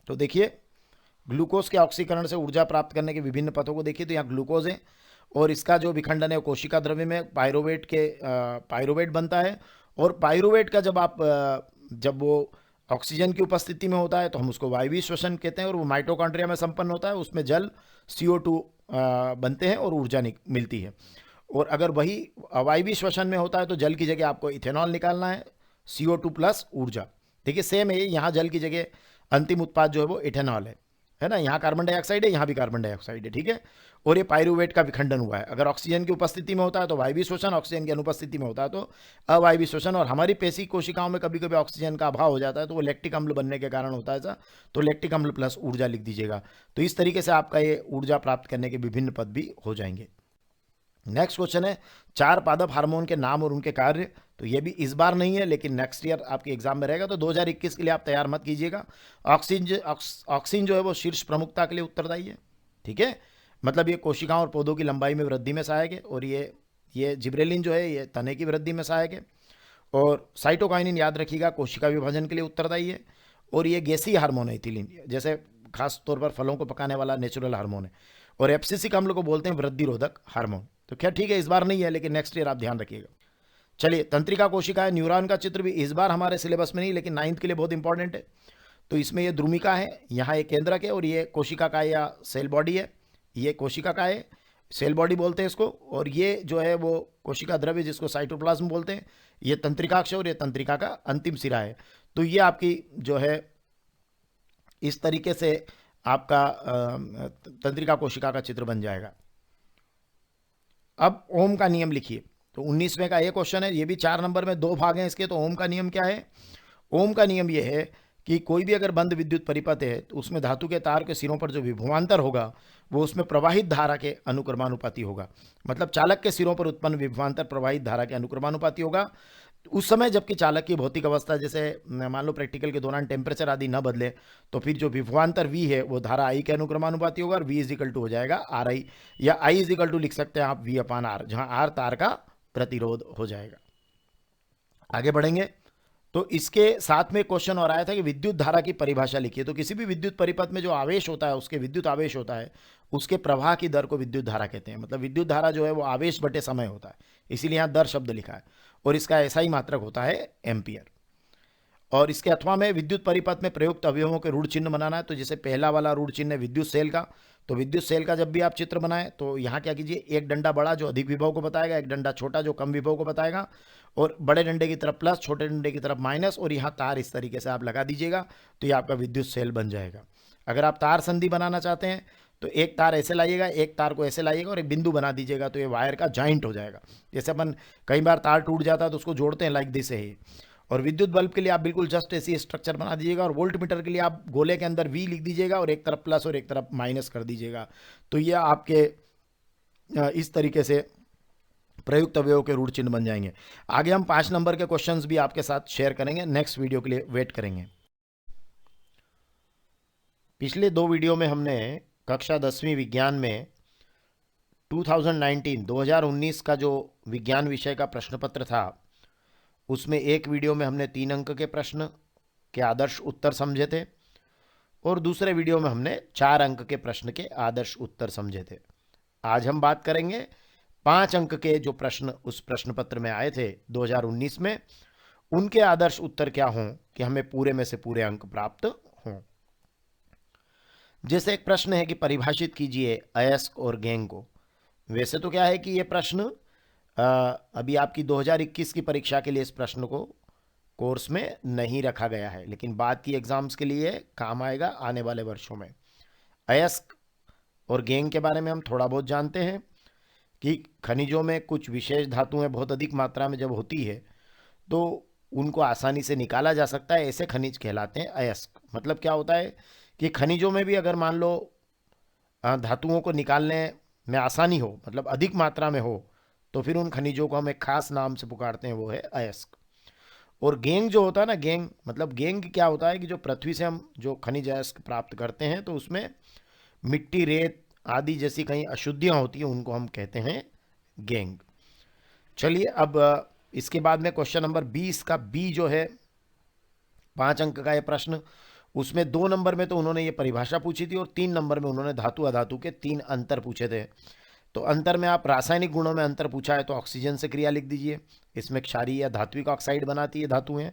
तो देखिए ग्लूकोज के ऑक्सीकरण से ऊर्जा प्राप्त करने के विभिन्न पथों को देखिए। तो यहाँ ग्लूकोज है और इसका जो विखंडन है कोशिका द्रव्य में पायरुवेट बनता है, और पायरुवेट का जब वो ऑक्सीजन की उपस्थिति में होता है तो हम उसको वायवीय श्वसन कहते हैं, और वो माइटोकॉन्ड्रिया में संपन्न होता है, उसमें जल CO2 बनते हैं और ऊर्जा मिलती है। और अगर वही अवायवीय श्वसन में होता है तो जल की जगह आपको इथेनॉल निकालना है, CO2 प्लस ऊर्जा। देखिए सेम है, यहाँ जल की जगह अंतिम उत्पाद जो है वो इथेनॉल है ना, यहाँ कार्बन डाइऑक्साइड है, यहाँ भी कार्बन डाइऑक्साइड है। ठीक है, और ये पायरुवेट का विखंडन हुआ है। अगर ऑक्सीजन की उपस्थिति में होता है तो वायवीय श्वसन, ऑक्सीजन की अनुपस्थिति में होता है तो अवायवीय श्वसन। और हमारी पेशी कोशिकाओं में कभी कभी ऑक्सीजन का अभाव हो जाता है तो वो लैक्टिक अम्ल बनने के कारण होता है ऐसा, तो लैक्टिक अम्ल प्लस ऊर्जा लिख दीजिएगा। तो इस तरीके से आपका ये ऊर्जा प्राप्त करने के विभिन्न पद भी हो जाएंगे। नेक्स्ट क्वेश्चन है चार पादप हार्मोन के नाम और उनके कार्य। तो ये भी इस बार नहीं है लेकिन नेक्स्ट ईयर आपके एग्जाम में रहेगा, तो 2021 के लिए आप तैयार मत कीजिएगा। ऑक्सीजन जो है वो शीर्ष प्रमुखता के लिए उत्तरदायी है। ठीक है, मतलब ये कोशिकाओं और पौधों की लंबाई में वृद्धि में सहायक है, और ये जिब्रेलिन जो है ये तने की वृद्धि में सहायक है, और साइटोकाइनिन याद रखिएगा कोशिका विभाजन के लिए उत्तरदायी है, और ये गैसीय हार्मोन है इथिलीन, जैसे खास तौर पर फलों को पकाने वाला नेचुरल हार्मोन है, और एब्सिसिक अम्ल को बोलते हैं वृद्धि रोधक हार्मोन। तो क्या ठीक है, इस बार नहीं है लेकिन नेक्स्ट ईयर आप ध्यान रखिएगा। चलिए तंत्रिका कोशिका है, न्यूरॉन का चित्र भी इस बार हमारे सिलेबस में नहीं लेकिन 9th के लिए बहुत इंपॉर्टेंट है। तो इसमें ये द्रुमिका है, यहाँ एक केंद्रक है, और ये कोशिका का या सेल बॉडी है, ये कोशिका का है, सेल बॉडी बोलते हैं इसको, और ये जो है वो कोशिका द्रव्य जिसको साइटोप्लाज्म बोलते हैं, ये तंत्रिकाक्ष और ये तंत्रिका का अंतिम सिरा है। तो ये आपकी जो है इस तरीके से आपका तंत्रिका कोशिका का चित्र बन जाएगा। अब ओम का नियम लिखिए। तो 19वें का ये क्वेश्चन है, ये भी 4 नंबर में 2 भाग हैं इसके। तो ओम का नियम क्या है, ओम का नियम ये है कि कोई भी अगर बंद विद्युत परिपथ है तो उसमें धातु के तार के सिरों पर जो विभवांतर होगा वो उसमें प्रवाहित धारा के अनुक्रमानुपाती होगा। मतलब चालक के सिरों पर उत्पन्न विभवांतर प्रवाहित धारा के अनुक्रमानुपाती होगा उस समय जबकि चालक की भौतिक अवस्था, जैसे मान लो प्रैक्टिकल के दौरान टेम्परेचर आदि न बदले, तो फिर जो विभवांतर V है वो धारा I के अनुक्रमानुपाती होगा, और V इजिकल टू हो जाएगा RI, या I इजिकल टू लिख सकते हैं आप V/R, जहां R तार का प्रतिरोध हो जाएगा। आगे बढ़ेंगे। तो इसके साथ में क्वेश्चन और आया था कि विद्युत धारा की परिभाषा लिखिए। तो किसी भी विद्युत परिपथ में जो आवेश होता है, उसके विद्युत आवेश होता है, उसके प्रवाह की दर को विद्युत धारा कहते हैं। मतलब विद्युत धारा जो है वो आवेश बटे समय होता है, इसीलिए यहाँ दर शब्द लिखा है। और इसका ऐसा ही मात्रक होता है एम्पियर। और इसके अथवा में विद्युत परिपथ में प्रयुक्त अवयवों के ऋण चिन्ह बनाना है। तो जैसे पहला वाला ऋण चिन्ह है विद्युत सेल का, तो विद्युत सेल का जब भी आप चित्र बनाएं तो यहाँ क्या कीजिए, एक डंडा बड़ा जो अधिक विभव को बताएगा, एक डंडा छोटा जो कम विभव को बताएगा, और बड़े डंडे की तरफ प्लस, छोटे डंडे की तरफ माइनस, और यहाँ तार इस तरीके से आप लगा दीजिएगा तो ये आपका विद्युत सेल बन जाएगा। अगर आप तार संधि बनाना चाहते हैं तो एक तार ऐसे लाइएगा, एक तार को ऐसे लाइएगा और एक बिंदु बना दीजिएगा, तो ये वायर का जॉइंट हो जाएगा। जैसे अपन कई बार तार टूट जाता है तो उसको जोड़ते हैं, लाइक दिस है। और विद्युत बल्ब के लिए आप बिल्कुल जस्ट ऐसी स्ट्रक्चर बना दीजिएगा। और वोल्ट मीटर के लिए आप गोले के अंदर वी लिख दीजिएगा और एक तरफ प्लस और एक तरफ माइनस कर दीजिएगा। तो ये आपके इस तरीके से प्रयुक्त अवयव के ऋण चिन्ह बन जाएंगे। आगे हम 5 नंबर के क्वेश्चंस भी आपके साथ शेयर करेंगे, नेक्स्ट वीडियो के लिए वेट करेंगे। पिछले 2 वीडियो में हमने कक्षा 10वीं विज्ञान में 2019 का जो विज्ञान विषय का प्रश्न पत्र था, उसमें एक वीडियो में हमने 3 अंक के प्रश्न के आदर्श उत्तर समझे थे, और दूसरे वीडियो में हमने 4 अंक के प्रश्न के आदर्श उत्तर समझे थे। आज हम बात करेंगे 5 अंक के जो प्रश्न उस प्रश्न पत्र में आए थे 2019 में, उनके आदर्श उत्तर क्या हों कि हमें पूरे में से पूरे अंक प्राप्त हों। जैसे एक प्रश्न है कि परिभाषित कीजिए अयस्क और गैंग को। वैसे तो क्या है कि ये प्रश्न अभी आपकी 2021 की परीक्षा के लिए इस प्रश्न को कोर्स में नहीं रखा गया है, लेकिन बाद की एग्जाम्स के लिए काम आएगा आने वाले वर्षों में। अयस्क और गैंग के बारे में हम थोड़ा बहुत जानते हैं कि खनिजों में कुछ विशेष धातुएं बहुत अधिक मात्रा में जब होती है तो उनको आसानी से निकाला जा सकता है, ऐसे खनिज कहलाते हैं अयस्क। मतलब क्या होता है कि खनिजों में भी अगर मान लो धातुओं को निकालने में आसानी हो, मतलब अधिक मात्रा में हो, तो फिर उन खनिजों को हम एक खास नाम से पुकारते हैं, वो है अयस्क। और गैंग जो होता है ना, गैंग मतलब गैंग क्या होता है कि जो पृथ्वी से हम जो खनिज अयस्क प्राप्त करते हैं तो उसमें मिट्टी, रेत आदि जैसी कई अशुद्धियां होती हैं, उनको हम कहते हैं गैंग। चलिए अब इसके बाद में क्वेश्चन नंबर 20 का बी जो है 5 अंक का ये प्रश्न, उसमें 2 नंबर में तो उन्होंने ये परिभाषा पूछी थी और 3 नंबर में उन्होंने धातु अधातु के 3 अंतर पूछे थे। तो अंतर में आप रासायनिक गुणों में अंतर पूछा है तो ऑक्सीजन से क्रिया लिख दीजिए, इसमें क्षारीय या धात्विक ऑक्साइड बनाती है धातुएं,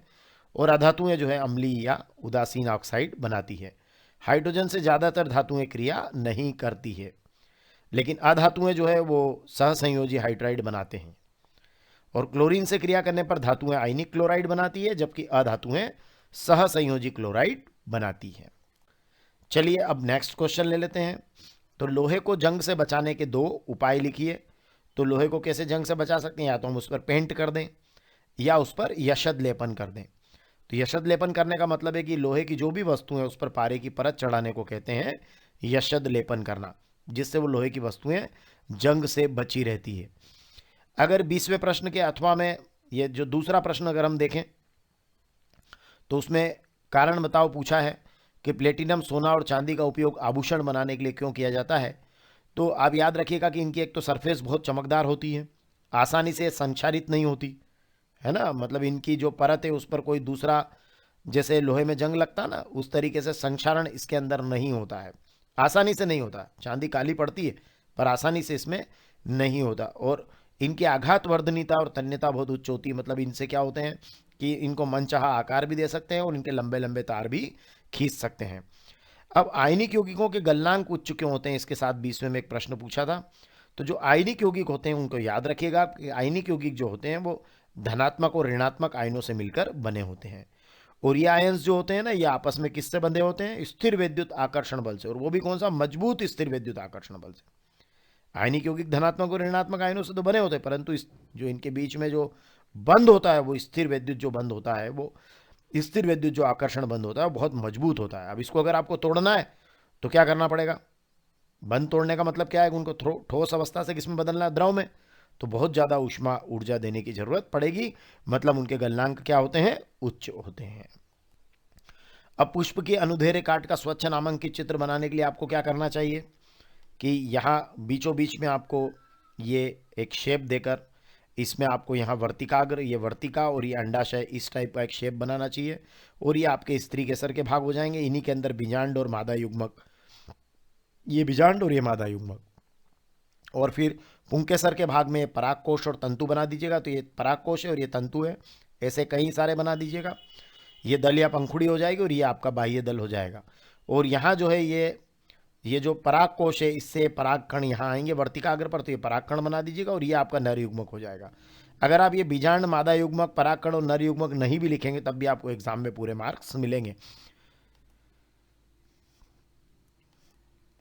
और अधातुएं जो है अम्लीय या उदासीन ऑक्साइड बनाती है। हाइड्रोजन से ज़्यादातर धातुएं क्रिया नहीं करती है, लेकिन अधातुएं जो है वो सहसंयोजी हाइड्राइड बनाते हैं। और क्लोरीन से क्रिया करने पर धातुएं आयनिक क्लोराइड बनाती है, जबकि अधातुएं सहसंयोजी क्लोराइड बनाती है। चलिए अब नेक्स्ट क्वेश्चन ले लेते हैं। तो लोहे को जंग से बचाने के 2 उपाय लिखिए। तो लोहे को कैसे जंग से बचा सकते हैं, या तो हम उस पर पेंट कर दें या उस पर यशद लेपन कर दें। तो यशद लेपन करने का मतलब है कि लोहे की जो भी वस्तु है उस पर पारे की परत चढ़ाने को कहते हैं यशद लेपन करना, जिससे वो लोहे की वस्तुएं जंग से बची रहती है। अगर 20वें प्रश्न के अथवा में ये जो दूसरा प्रश्न अगर हम देखें तो उसमें कारण बताओ पूछा है कि प्लेटिनम, सोना और चांदी का उपयोग आभूषण बनाने के लिए क्यों किया जाता है। तो आप याद रखिएगा कि इनकी एक तो सरफेस बहुत चमकदार होती है, आसानी से संक्षारित नहीं होती है ना, मतलब इनकी जो परत है उस पर कोई दूसरा, जैसे लोहे में जंग लगता ना, उस तरीके से संक्षारण इसके अंदर नहीं होता है, आसानी से नहीं होता। चांदी काली पड़ती है पर आसानी से इसमें नहीं होता। और इनकी आघात वर्धनीयता और तन्यता बहुत उच्च होती है, मतलब इनसे क्या होते हैं कि इनको मनचाहा आकार भी दे सकते हैं और इनके लंबे लंबे तार भी खींच सकते हैं। अब आयनिक यौगिकों के गलनांक उच्च क्यों होते हैं, इसके साथ 20वें में एक प्रश्न पूछा था। तो जो आयनिक यौगिक होते हैं उनको याद रखिएगा कि आयनिक यौगिक जो होते हैं वो धनात्मक और ऋणात्मक आयनों से मिलकर बने होते हैं। और ये आयन्स जो होते हैं ना, ये आपस में किससे बंधे होते हैं, स्थिर विद्युत आकर्षण बल से, और वो भी कौन सा, मजबूत स्थिर विद्युत आकर्षण बल से। आयनिक यौगिक धनात्मक और ऋणात्मक आयनों से तो बने होते हैं, परंतु इस जो इनके बीच में जो बंध होता है वो स्थिर विद्युत जो बंध होता है, वो स्थिर विद्युत जो आकर्षण बंध होता है वो बहुत मजबूत होता है। अब इसको अगर आपको तोड़ना है तो क्या करना पड़ेगा, बंध तोड़ने का मतलब क्या है, उनको ठोस अवस्था से किसमें बदलना है, द्रव में, तो बहुत ज़्यादा ऊष्मा ऊर्जा देने की जरूरत पड़ेगी, मतलब उनके गलनांक क्या होते हैं, उच्च होते हैं। अब पुष्प के अनुधेरे काट का स्वच्छ नामांकित चित्र बनाने के लिए आपको क्या करना चाहिए कि यहाँ बीचों बीच में आपको ये एक शेप देकर इसमें आपको यहाँ वर्तिकाग्र, ये वर्तिका और ये अंडाशय, इस टाइप का एक शेप बनाना चाहिए। और ये आपके स्त्री के सर के भाग हो जाएंगे। इन्हीं के अंदर बीजांड और मादा युग्मक, ये बीजांड और ये मादा युग्मक। और फिर पुंकेसर के भाग में पराग कोश और तंतु बना दीजिएगा। तो ये पराग कोश है और ये तंतु है, ऐसे कई सारे बना दीजिएगा। ये दल या पंखुड़ी हो जाएगी और ये आपका बाह्य दल हो जाएगा। और यहाँ जो है ये जो पराग कोश है, इससे पराग कण यहाँ आएंगे वर्तिकाग्र पर, तो ये पराग कण बना दीजिएगा और ये आपका नर युग्मक हो जाएगा। अगर आप ये बीजांड, मादा युग्मक, पराग कण और नर युग्मक नहीं भी लिखेंगे तब भी आपको एग्जाम में पूरे मार्क्स मिलेंगे।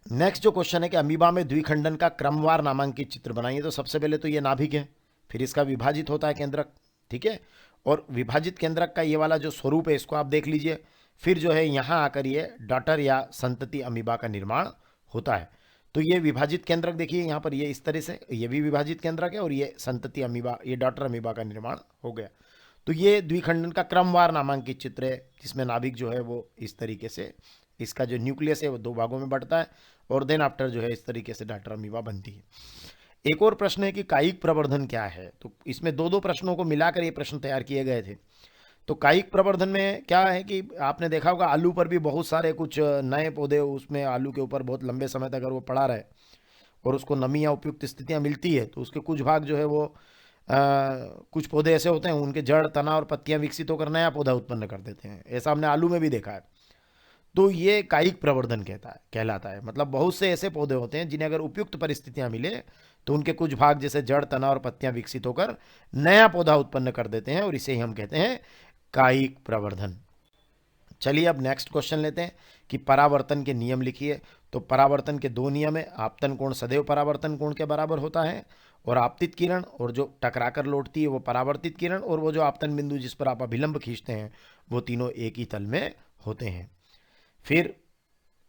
नेक्स्ट जो क्वेश्चन है कि अमीबा में द्विखंडन का क्रमवार नामांकित चित्र बनाइए। तो सबसे पहले तो ये नाभिक है, फिर इसका विभाजित होता है केंद्रक, ठीक है। और विभाजित केंद्रक का ये वाला जो स्वरूप है इसको आप देख लीजिए। फिर जो है यहाँ आकर ये डॉटर या संतति अमीबा का निर्माण होता है। तो ये विभाजित केंद्रक देखिए यहाँ पर, ये इस तरह से, ये भी विभाजित केंद्रक है और ये संतति अमीबा, ये डॉटर अमीबा का निर्माण हो गया। तो ये द्विखंडन का क्रमवार नामांकित चित्र है, जिसमें नाभिक जो है वो इस तरीके से, इसका जो न्यूक्लियस है वो 2 भागों में बढ़ता है और देन आफ्टर जो है इस तरीके से डॉटर अमीबा बनती है। एक और प्रश्न है कि कायिक प्रवर्धन क्या है। तो इसमें 2 प्रश्नों को मिलाकर ये प्रश्न तैयार किए गए थे। तो कायिक प्रवर्धन में क्या है कि आपने देखा होगा आलू पर भी बहुत सारे कुछ नए पौधे, उसमें आलू के ऊपर बहुत लंबे समय तक अगर वो पड़ा रहे और उसको नमी या उपयुक्त स्थितियाँ मिलती है तो उसके कुछ भाग जो है वो कुछ पौधे ऐसे होते हैं उनके जड़, तना और पत्तियां विकसित होकर नया पौधा उत्पन्न कर देते हैं। ऐसा हमने आलू में भी देखा है। तो ये कायिक प्रवर्धन कहलाता है। मतलब बहुत से ऐसे पौधे होते हैं जिन्हें अगर उपयुक्त परिस्थितियां मिले तो उनके कुछ भाग जैसे जड़, तना और पत्तियां विकसित होकर नया पौधा उत्पन्न कर देते हैं और इसे ही हम कहते हैं कायिक प्रवर्धन। चलिए अब नेक्स्ट क्वेश्चन लेते हैं कि परावर्तन के नियम लिखिए। तो परावर्तन के 2 नियम है। आपतन कोण सदैव परावर्तन कोण के बराबर होता है और आपतित किरण और जो टकराकर लौटती है वो परावर्तित किरण, और वो जो आपतन बिंदु जिस पर आप अभिलंब खींचते हैं वो तीनों एक ही तल में होते हैं। फिर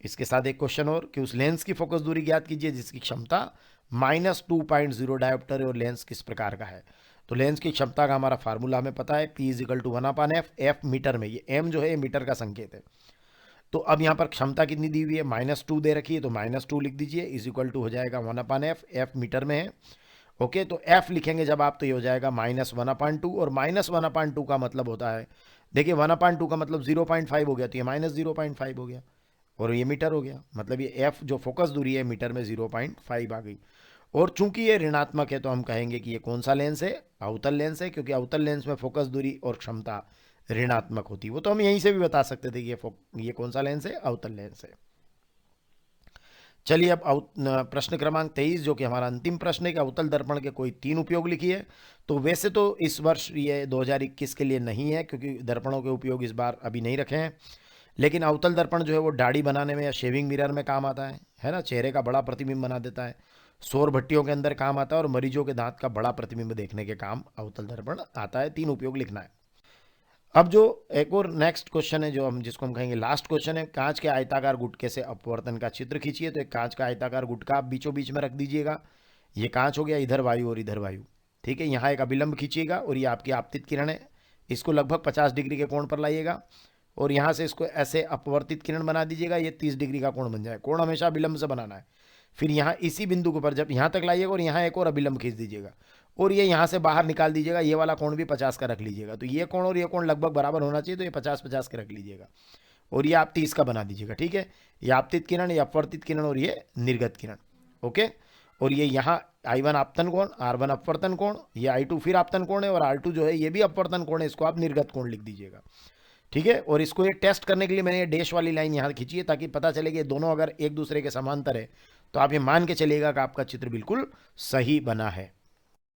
इसके साथ एक क्वेश्चन और कि उस लेंस की फोकस दूरी ज्ञात कीजिए जिसकी क्षमता -2.0 डायोप्टर है और लेंस किस प्रकार का है। तो लेंस की क्षमता का हमारा फार्मूला हमें पता है, P = 1/f, f मीटर में, ये m जो है ये मीटर का संकेत है। तो अब यहाँ पर क्षमता कितनी दी हुई है, -2 दे रखी है, तो -2 लिख दीजिए, = हो जाएगा 1/f, f मीटर में है। ओके, तो f लिखेंगे जब आप तो ये हो जाएगा -1/2, और -1/2 का मतलब होता है, देखिए 1/2 का मतलब 0.5 हो गया, तो ये -0.5 हो गया और ये मीटर हो गया। मतलब ये f जो फोकस दूरी है मीटर में 0.5 आ गई। और चूंकि ये ऋणात्मक है तो हम कहेंगे कि ये कौन सा लेंस है, अवतल लेंस है, क्योंकि अवतल लेंस में फोकस दूरी और क्षमता ऋणात्मक होती है। वो तो हम यहीं से भी बता सकते थे कि ये कौन सा लेंस है, अवतल लेंस है। चलिए अब प्रश्न क्रमांक 23 जो कि हमारा अंतिम प्रश्न है कि अवतल दर्पण के कोई 3 उपयोग लिखिए। तो वैसे तो इस वर्ष ये 2021 के लिए नहीं है क्योंकि दर्पणों के उपयोग इस बार अभी नहीं रखे हैं, लेकिन अवतल दर्पण जो है वो दाढ़ी बनाने में या शेविंग मिरर में काम आता है ना, चेहरे का बड़ा प्रतिबिंब बना देता है, सौर भट्टियों के अंदर काम आता है और मरीजों के दांत का बड़ा प्रतिबिंब देखने के काम अवतल दर्पण आता है। 3 उपयोग लिखना है। अब जो एक और नेक्स्ट क्वेश्चन है जिसको हम कहेंगे लास्ट क्वेश्चन है, कांच के आयताकार गुटके से अपवर्तन का चित्र खींचिए। तो एक कांच का आयताकार गुटका आप बीचों बीच में रख दीजिएगा। ये कांच हो गया, इधर वायु और इधर वायु, ठीक है। यहाँ एक अभिलंब खींचिएगा और ये आपकी आपतित किरण है, इसको लगभग 50 डिग्री के कोण पर लाइएगा और यहाँ से इसको ऐसे अपवर्तित किरण बना दीजिएगा, ये 30 डिग्री का कोण बन जाए। कोण हमेशा अभिलंब से बनाना है। फिर यहाँ इसी बिंदु के ऊपर जब यहाँ तक लाइएगा और यहाँ एक और अभिलंब खींच दीजिएगा और ये यहाँ से बाहर निकाल दीजिएगा। ये वाला कोण भी 50 का रख लीजिएगा। तो ये कोण और ये कोण लगभग बराबर होना चाहिए, तो ये 50-50 के रख लीजिएगा और ये आप 30 का बना दीजिएगा, ठीक है। ये आपतित किरण, ये अपवर्तित किरण और ये निर्गत किरण, ओके। और ये यहाँ I1 आपतन कोण, R1 अपवर्तन कोण, ये I2 फिर आपतन कोण है और R2 जो है ये भी अपवर्तन कोण है, इसको आप निर्गत कोण लिख दीजिएगा, ठीक है। और इसको ये टेस्ट करने के लिए मैंने ये डैश वाली लाइन यहाँ खींची है ताकि पता चले कि दोनों अगर एक दूसरे के समांतर है तो आप ये मान के चलिएगा कि आपका चित्र बिल्कुल सही बना है।